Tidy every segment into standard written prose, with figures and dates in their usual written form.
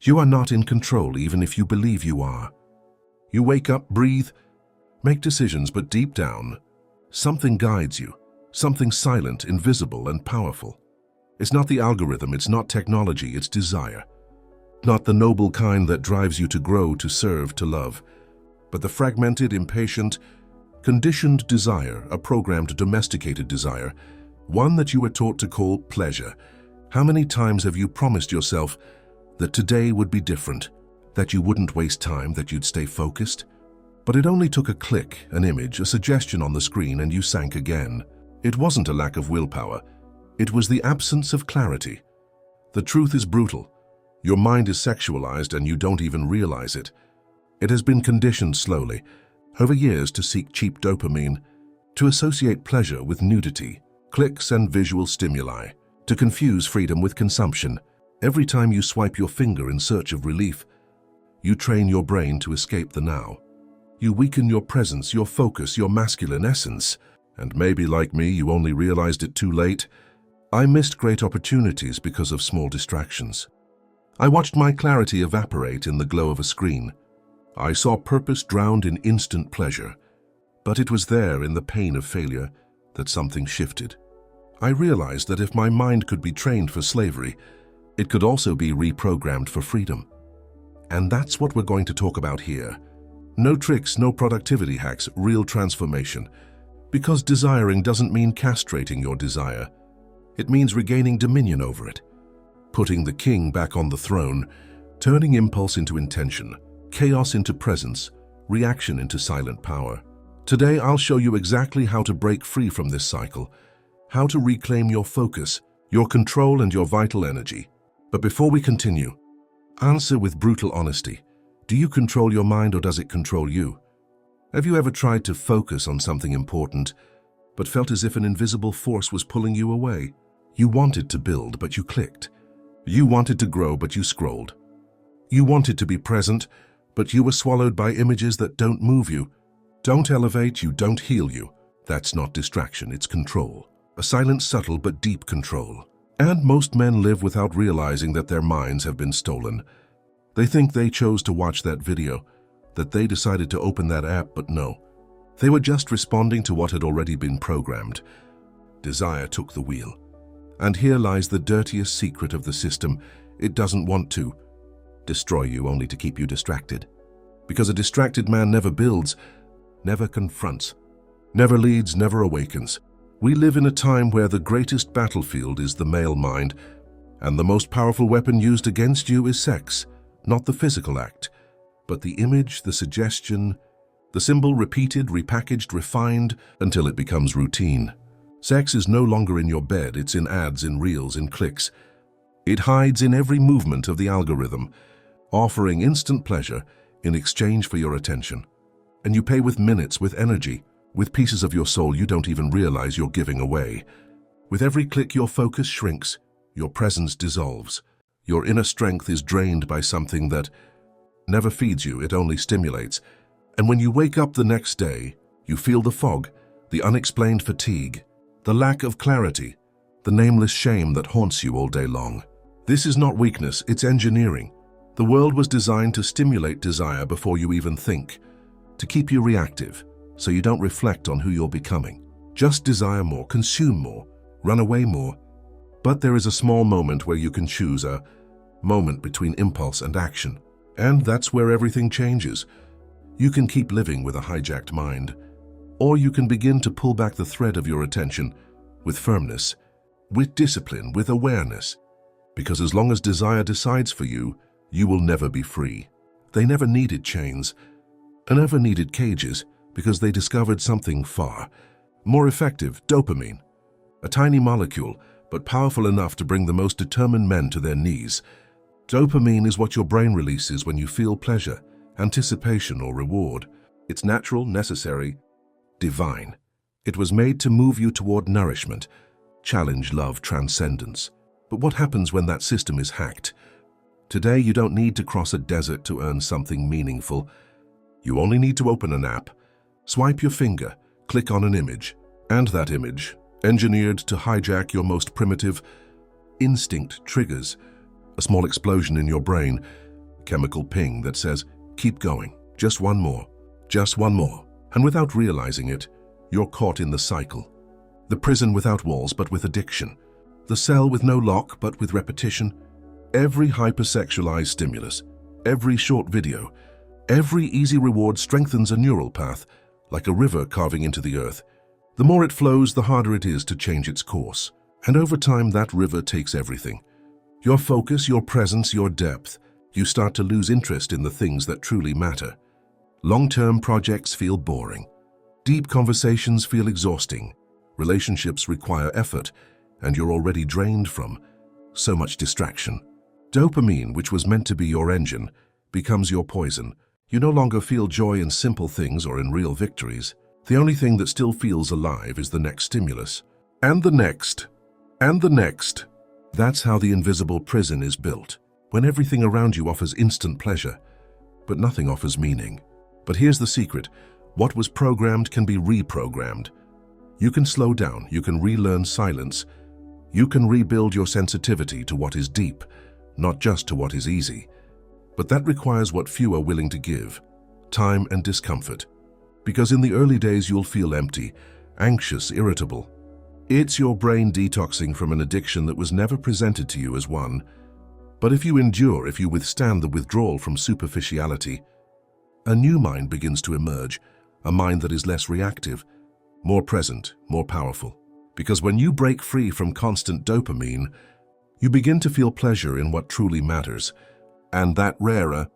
You are not in control even if you believe you are. You wake up, breathe, make decisions, but deep down, something guides you, something silent, invisible, and powerful. It's not the algorithm, it's not technology, it's desire. Not the noble kind that drives you to grow, to serve, to love, but the fragmented, impatient, conditioned desire, a programmed, domesticated desire, one that you were taught to call pleasure. How many times have you promised yourself that today would be different, that you wouldn't waste time, that you'd stay focused? But it only took a click, an image, a suggestion on the screen, and you sank again. It wasn't a lack of willpower. It was the absence of clarity. The truth is brutal. Your mind is sexualized and you don't even realize it. It has been conditioned slowly, over years, to seek cheap dopamine, to associate pleasure with nudity, clicks and visual stimuli, to confuse freedom with consumption. Every time you swipe your finger in search of relief, you train your brain to escape the now. You weaken your presence, your focus, your masculine essence. And maybe, like me, you only realized it too late. I missed great opportunities because of small distractions. I watched my clarity evaporate in the glow of a screen. I saw purpose drowned in instant pleasure. But it was there, in the pain of failure, that something shifted. I realized that if my mind could be trained for slavery, it could also be reprogrammed for freedom. And that's what we're going to talk about here. No tricks, no productivity hacks, real transformation. Because desiring doesn't mean castrating your desire. It means regaining dominion over it, putting the king back on the throne, turning impulse into intention, chaos into presence, reaction into silent power. Today, I'll show you exactly how to break free from this cycle, how to reclaim your focus, your control, and your vital energy. But before we continue, answer with brutal honesty. Do you control your mind, or does it control you? Have you ever tried to focus on something important, but felt as if an invisible force was pulling you away? You wanted to build, but you clicked. You wanted to grow, but you scrolled. You wanted to be present, but you were swallowed by images that don't move you, don't elevate you, don't heal you. That's not distraction, it's control. A silent, subtle, but deep control. And most men live without realizing that their minds have been stolen. They think they chose to watch that video, that they decided to open that app, but no. They were just responding to what had already been programmed. Desire took the wheel. And here lies the dirtiest secret of the system. It doesn't want to destroy you, only to keep you distracted. Because a distracted man never builds, never confronts, never leads, never awakens. We live in a time where the greatest battlefield is the male mind, and the most powerful weapon used against you is sex. Not the physical act, but the image, the suggestion, the symbol repeated, repackaged, refined until it becomes routine. Sex is no longer in your bed, it's in ads, in reels, in clicks. It hides in every movement of the algorithm, offering instant pleasure in exchange for your attention. And you pay with minutes, with energy, with pieces of your soul you don't even realize you're giving away. With every click, your focus shrinks, your presence dissolves. Your inner strength is drained by something that never feeds you, it only stimulates. And when you wake up the next day, you feel the fog, the unexplained fatigue, the lack of clarity, the nameless shame that haunts you all day long. This is not weakness, it's engineering. The world was designed to stimulate desire before you even think, to keep you reactive, so you don't reflect on who you're becoming. Just desire more, consume more, run away more. But there is a small moment where you can choose, a moment between impulse and action. And that's where everything changes. You can keep living with a hijacked mind, or you can begin to pull back the thread of your attention with firmness, with discipline, with awareness. Because as long as desire decides for you, you will never be free. They never needed chains, and never needed cages, because they discovered something far more effective: dopamine. A tiny molecule, but powerful enough to bring the most determined men to their knees. Dopamine is what your brain releases when you feel pleasure, anticipation, or reward. It's natural, necessary, divine. It was made to move you toward nourishment, challenge, love, transcendence. But what happens when that system is hacked? Today, you don't need to cross a desert to earn something meaningful. You only need to open an app, swipe your finger, click on an image, and that image, engineered to hijack your most primitive instinct, triggers a small explosion in your brain, chemical ping that says, keep going, just one more, just one more. And without realizing it, you're caught in the cycle. The prison without walls but with addiction. The cell with no lock but with repetition. Every hypersexualized stimulus, every short video, every easy reward strengthens a neural path, like a river carving into the earth. The more it flows, the harder it is to change its course. And over time, that river takes everything. Your focus, your presence, your depth. You start to lose interest in the things that truly matter. Long-term projects feel boring. Deep conversations feel exhausting. Relationships require effort, and you're already drained from so much distraction. Dopamine, which was meant to be your engine, becomes your poison. You no longer feel joy in simple things or in real victories. The only thing that still feels alive is the next stimulus. And the next. And the next. That's how the invisible prison is built, when everything around you offers instant pleasure, but nothing offers meaning. But here's the secret. What was programmed can be reprogrammed. You can slow down, you can relearn silence, you can rebuild your sensitivity to what is deep, not just to what is easy. But that requires what few are willing to give, time and discomfort. Because in the early days you'll feel empty, anxious, irritable. It's your brain detoxing from an addiction that was never presented to you as one. But if you endure, if you withstand the withdrawal from superficiality, a new mind begins to emerge, a mind that is less reactive, more present, more powerful. Because when you break free from constant dopamine, you begin to feel pleasure in what truly matters. And that rarer,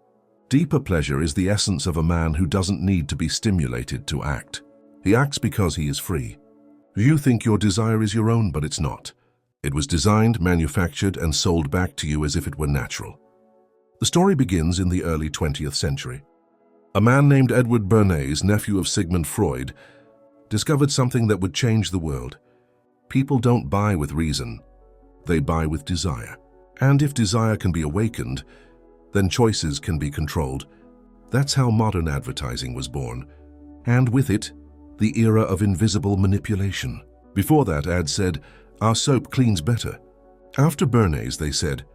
deeper pleasure is the essence of a man who doesn't need to be stimulated to act. He acts because he is free. You think your desire is your own, but it's not. It was designed, manufactured, and sold back to you as if it were natural. The story begins in the early 20th century. A man named Edward Bernays, nephew of Sigmund Freud, discovered something that would change the world. People don't buy with reason, they buy with desire. And if desire can be awakened, then choices can be controlled. That's how modern advertising was born. And with it, the era of invisible manipulation. Before that, ads said, "Our soap cleans better." After Bernays, they said,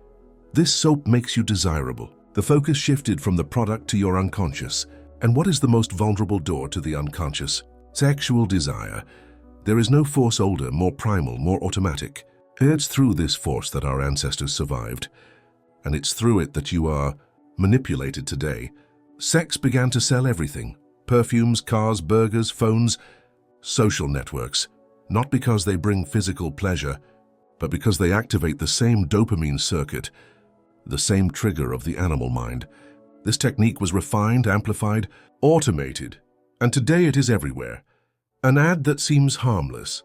"This soap makes you desirable." The focus shifted from the product to your unconscious. And what is the most vulnerable door to the unconscious? Sexual desire. There is no force older, more primal, more automatic. It's through this force that our ancestors survived. And it's through it that you are manipulated today. Sex began to sell everything. Perfumes, cars, burgers, phones, social networks. Not because they bring physical pleasure, but because they activate the same dopamine circuit, the same trigger of the animal mind. This technique was refined, amplified, automated, and today it is everywhere. An ad that seems harmless,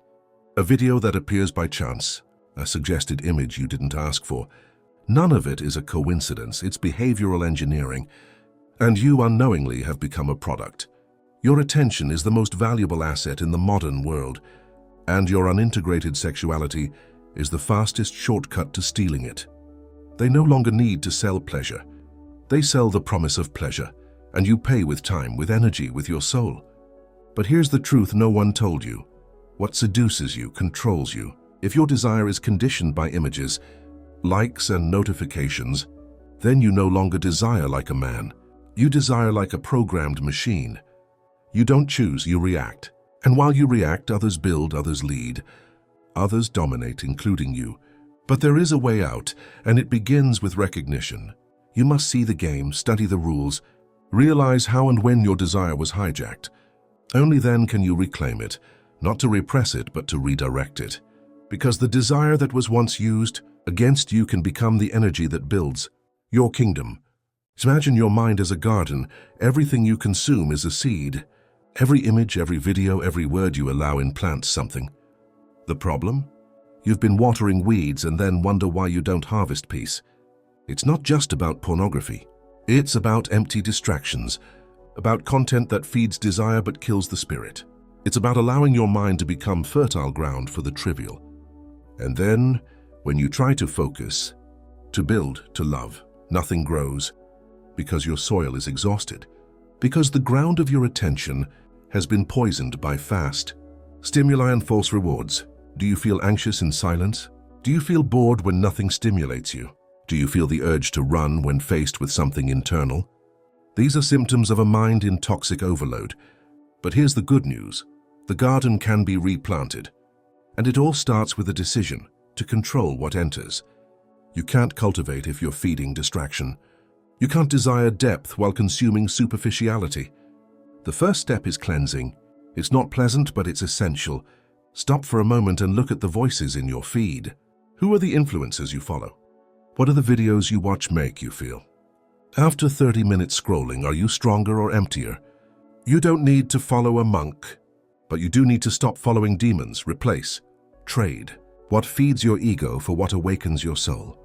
a video that appears by chance, a suggested image you didn't ask for. None of it is a coincidence, it's behavioral engineering, and you unknowingly have become a product. Your attention is the most valuable asset in the modern world, and your unintegrated sexuality is the fastest shortcut to stealing it. They no longer need to sell pleasure. They sell the promise of pleasure, and you pay with time, with energy, with your soul. But here's the truth no one told you. What seduces you controls you. If your desire is conditioned by images, likes and notifications, then you no longer desire like a man. You desire like a programmed machine. You don't choose, you react. And while you react, others build, others lead. Others dominate, including you. But there is a way out, and it begins with recognition. You must see the game, study the rules, realize how and when your desire was hijacked. Only then can you reclaim it, not to repress it, but to redirect it. Because the desire that was once used against you can become the energy that builds your kingdom. Imagine your mind as a garden. Everything you consume is a seed. Every image, every video, every word you allow implants something. The problem? You've been watering weeds and then wonder why you don't harvest peace. It's not just about pornography. It's about empty distractions, about content that feeds desire but kills the spirit. It's about allowing your mind to become fertile ground for the trivial. And then, when you try to focus, to build, to love, nothing grows, because your soil is exhausted, because the ground of your attention has been poisoned by fast stimuli and false rewards. Do you feel anxious in silence? Do you feel bored when nothing stimulates you? Do you feel the urge to run when faced with something internal? These are symptoms of a mind in toxic overload. But here's the good news. The garden can be replanted. And it all starts with a decision to control what enters. You can't cultivate if you're feeding distraction. You can't desire depth while consuming superficiality. The first step is cleansing. It's not pleasant, but it's essential. Stop for a moment and look at the voices in your feed. Who are the influencers you follow? What do the videos you watch make you feel? After 30 minutes scrolling, are you stronger or emptier? You don't need to follow a monk, but you do need to stop following demons. Replace. Trade. What feeds your ego for what awakens your soul.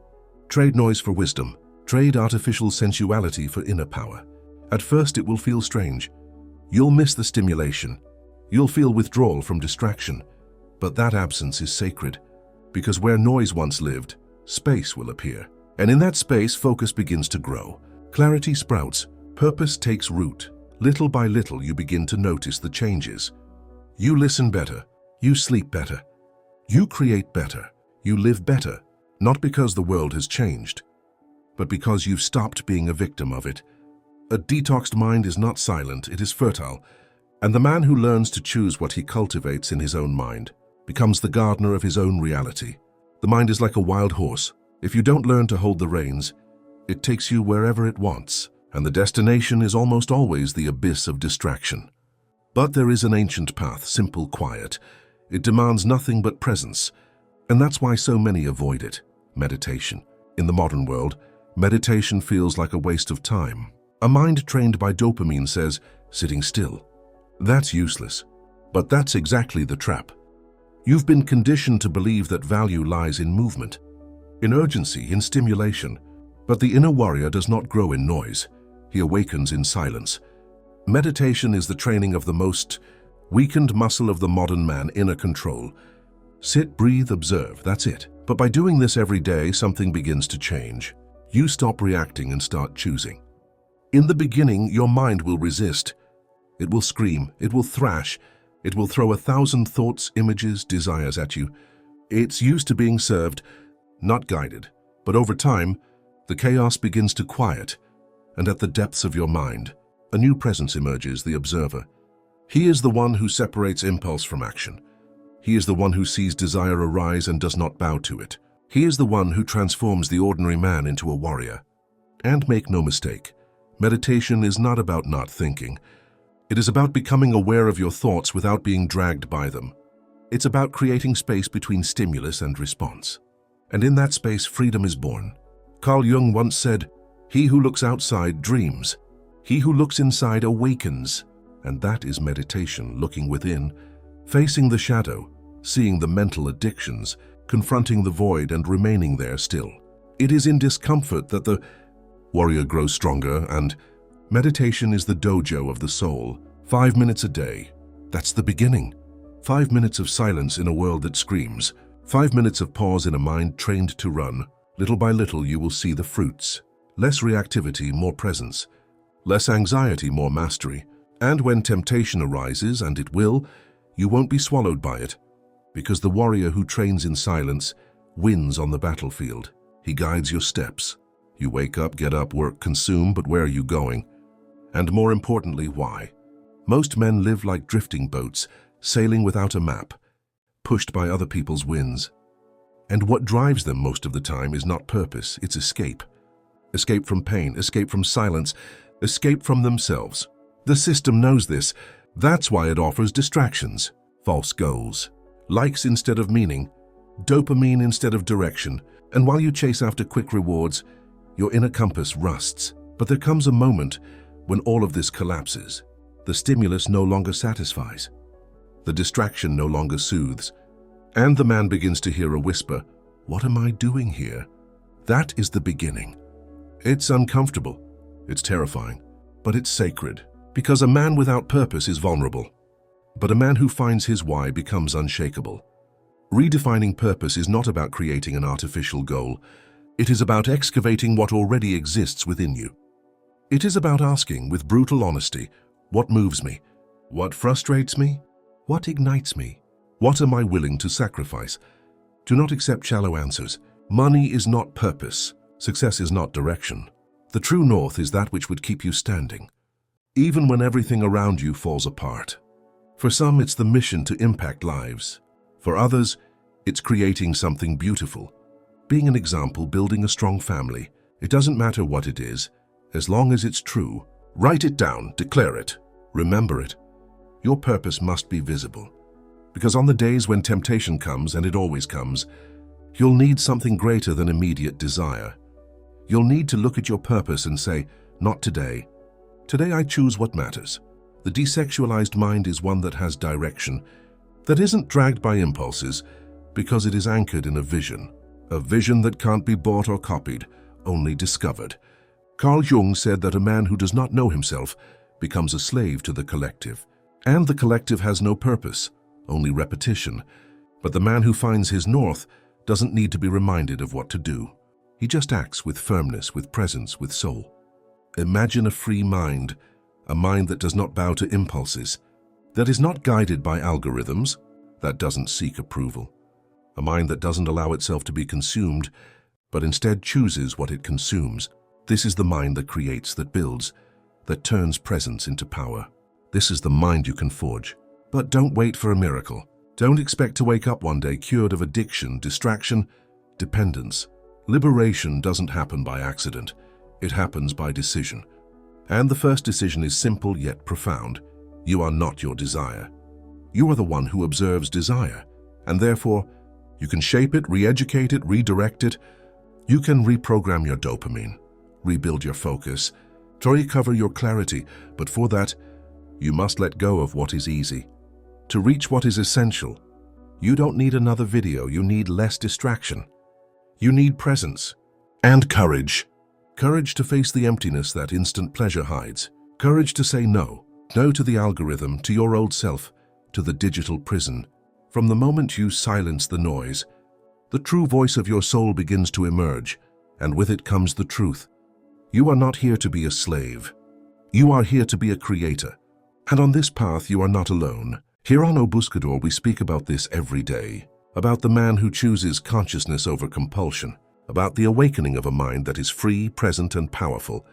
Trade noise for wisdom. Trade artificial sensuality for inner power. At first it will feel strange. You'll miss the stimulation. You'll feel withdrawal from distraction. But that absence is sacred, because where noise once lived, space will appear. And in that space, focus begins to grow. Clarity sprouts. Purpose takes root. Little by little, you begin to notice the changes. You listen better. You sleep better. You create better. You live better. Not because the world has changed, but because you've stopped being a victim of it. A detoxed mind is not silent, it is fertile. And the man who learns to choose what he cultivates in his own mind becomes the gardener of his own reality. The mind is like a wild horse. If you don't learn to hold the reins, it takes you wherever it wants, and the destination is almost always the abyss of distraction. But there is an ancient path, simple, quiet. It demands nothing but presence, and that's why so many avoid it. Meditation. In the modern world, meditation feels like a waste of time. A mind trained by dopamine says, sitting still. That's useless. But that's exactly the trap. You've been conditioned to believe that value lies in movement, in urgency, in stimulation. But the inner warrior does not grow in noise. He awakens in silence. Meditation is the training of the most weakened muscle of the modern man, inner control. Sit, breathe, observe, that's it. But by doing this every day, something begins to change. You stop reacting and start choosing. In the beginning, your mind will resist. It will scream, it will thrash, it will throw 1,000 thoughts, images, desires at you. It's used to being served, not guided. But over time, the chaos begins to quiet, and at the depths of your mind, a new presence emerges, the observer. He is the one who separates impulse from action. He is the one who sees desire arise and does not bow to it. He is the one who transforms the ordinary man into a warrior. And make no mistake, meditation is not about not thinking. It is about becoming aware of your thoughts without being dragged by them. It's about creating space between stimulus and response. And in that space, freedom is born. Carl Jung once said, "He who looks outside dreams. He who looks inside awakens." And that is meditation, looking within, facing the shadow, seeing the mental addictions, confronting the void and remaining there still. It is in discomfort that the warrior grows stronger, and meditation is the dojo of the soul. 5 minutes a day. That's the beginning. 5 minutes of silence in a world that screams. 5 minutes of pause in a mind trained to run. Little by little, you will see the fruits. Less reactivity, more presence. Less anxiety, more mastery. And when temptation arises, and it will, you won't be swallowed by it. Because the warrior who trains in silence wins on the battlefield. He guides your steps. You wake up, get up, work, consume, but where are you going? And more importantly, why? Most men live like drifting boats, sailing without a map, pushed by other people's winds. And what drives them most of the time is not purpose, it's escape. Escape from pain, escape from silence, escape from themselves. The system knows this. That's why it offers distractions, false goals, likes instead of meaning, dopamine instead of direction. And while you chase after quick rewards, your inner compass rusts. But there comes a moment when all of this collapses. The stimulus no longer satisfies. The distraction no longer soothes. And the man begins to hear a whisper, "What am I doing here?" That is the beginning. It's uncomfortable. It's terrifying. But it's sacred. Because a man without purpose is vulnerable. But a man who finds his why becomes unshakable. Redefining purpose is not about creating an artificial goal. It is about excavating what already exists within you. It is about asking with brutal honesty, what moves me? What frustrates me? What ignites me? What am I willing to sacrifice? Do not accept shallow answers. Money is not purpose. Success is not direction. The true north is that which would keep you standing, even when everything around you falls apart. For some, it's the mission to impact lives. For others, it's creating something beautiful. Being an example, building a strong family. It doesn't matter what it is, as long as it's true. Write it down, declare it, remember it. Your purpose must be visible. Because on the days when temptation comes, and it always comes, you'll need something greater than immediate desire. You'll need to look at your purpose and say, not today. Today I choose what matters. The desexualized mind is one that has direction, that isn't dragged by impulses, because it is anchored in a vision that can't be bought or copied, only discovered. Carl Jung said that a man who does not know himself becomes a slave to the collective, and the collective has no purpose, only repetition. But the man who finds his north doesn't need to be reminded of what to do. He just acts with firmness, with presence, with soul. Imagine a free mind, a mind that does not bow to impulses, that is not guided by algorithms, that doesn't seek approval. A mind that doesn't allow itself to be consumed, but instead chooses what it consumes. This is the mind that creates, that builds, that turns presence into power. This is the mind you can forge. But don't wait for a miracle. Don't expect to wake up one day cured of addiction, distraction, dependence. Liberation doesn't happen by accident. It happens by decision. And the first decision is simple yet profound. You are not your desire. You are the one who observes desire, and therefore you can shape it, re-educate it, redirect it. You can reprogram your dopamine, rebuild your focus, to recover your clarity, but for that, you must let go of what is easy. To reach what is essential, you don't need another video, you need less distraction. You need presence and courage. Courage to face the emptiness that instant pleasure hides. Courage to say no. No to the algorithm, to your old self, to the digital prison. From the moment you silence the noise, the true voice of your soul begins to emerge, and with it comes the truth. You are not here to be a slave. You are here to be a creator. And on this path, you are not alone. Here on O Buscador, we speak about this every day. About the man who chooses consciousness over compulsion. About the awakening of a mind that is free, present, and powerful.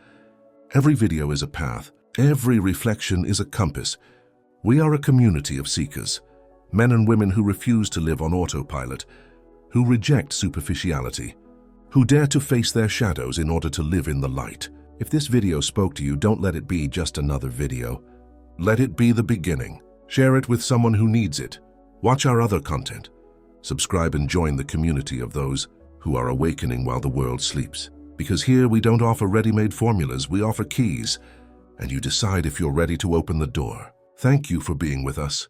Every video is a path. Every reflection is a compass. We are a community of seekers. Men and women who refuse to live on autopilot. Who reject superficiality. Who dare to face their shadows in order to live in the light. If this video spoke to you, don't let it be just another video. Let it be the beginning. Share it with someone who needs it. Watch our other content. Subscribe and join the community of those who are awakening while the world sleeps. Because here we don't offer ready-made formulas, we offer keys, and you decide if you're ready to open the door. Thank you for being with us.